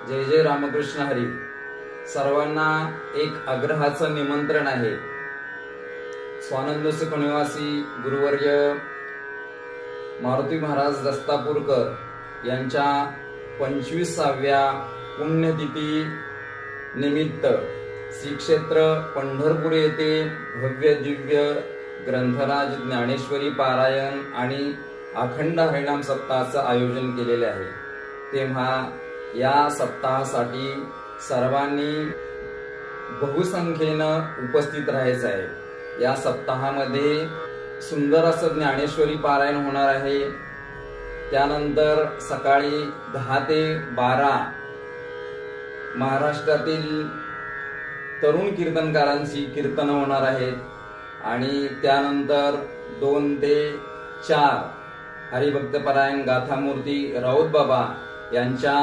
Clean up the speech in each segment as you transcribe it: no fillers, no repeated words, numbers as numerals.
जय जय रामकृष्ण हरी. सर्वांना एक आग्रहाचं निमंत्रण आहे. स्वानंद सुख निवासी गुरुवर्य मारुती महाराज दस्तापूरकर यांच्या 25व्या पुण्यतिथी निमित्त श्री क्षेत्र पंढरपूर येथे भव्य दिव्य ग्रंथराज ज्ञानेश्वरी पारायण आणि अखंड हरिनाम सप्ताहाचं आयोजन केलेले आहे. तेव्हा या सप्ताहासाठी सर्वांनी बहुसंख्येनं उपस्थित राहायचं आहे. या सप्ताहामध्ये सुंदर असं ज्ञानेश्वरी पारायण होणार आहे. त्यानंतर सकाळी 10 ते 12 महाराष्ट्रातील तरुण कीर्तनकारांची कीर्तन होणार आहेत आणि त्यानंतर 2 ते 4 हरिभक्तपरायण गाथामूर्ती राऊत बाबा यांच्या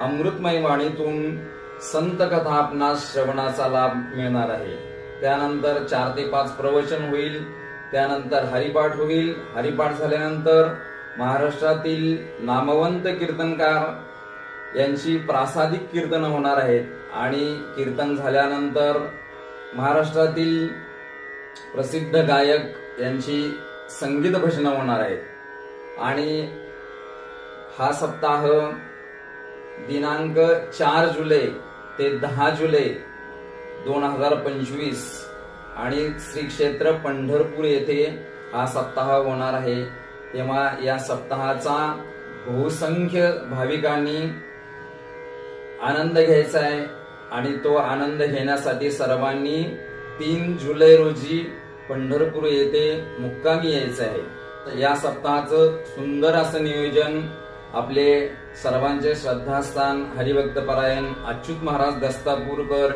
अमृतमय वाणीतून संत कथा आपणास श्रवणाचा लाभ मिळणार आहे. त्यानंतर 4 ते 5 प्रवचन होईल. त्यानंतर हरिपाठ होईल. हरिपाठ झाल्यानंतर महाराष्ट्रातील नामवंत कीर्तनकार यांची प्रासादिक कीर्तन होणार आहेत आणि कीर्तन झाल्यानंतर महाराष्ट्रातील प्रसिद्ध गायक यांची संगीत भजनं होणार आहेत. आणि हा सप्ताह दिनांक 4 जुलै ते 10 जुलै 2025 आणि श्री क्षेत्र पंढरपूर येथे हा सप्ताह होणार आहे. तेव्हा या सप्ताहाचा बहुसंख्य भाविकांनी आनंद घ्यायचा आहे आणि तो आनंद घेण्यासाठी सर्वांनी 3 जुलै रोजी पंढरपूर येथे मुक्कामी यायचं आहे. या सप्ताहाचं सुंदर असं नियोजन आपले सर्वांचे श्रद्धास्थान हरिभक्तपरायण अच्युत महाराज दस्तापूरकर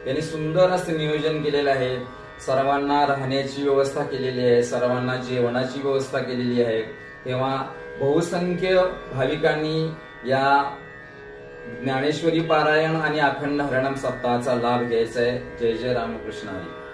यांनी सुंदर असं नियोजन केलेलं आहे. सर्वांना राहण्याची व्यवस्था केलेली आहे. सर्वांना जेवणाची व्यवस्था केलेली आहे. तेव्हा बहुसंख्य भाविकांनी या ज्ञानेश्वरी पारायण आणि अखंड हरिनाम सप्ताहाचा लाभ घ्यायचा आहे. जय जय रामकृष्ण हरी.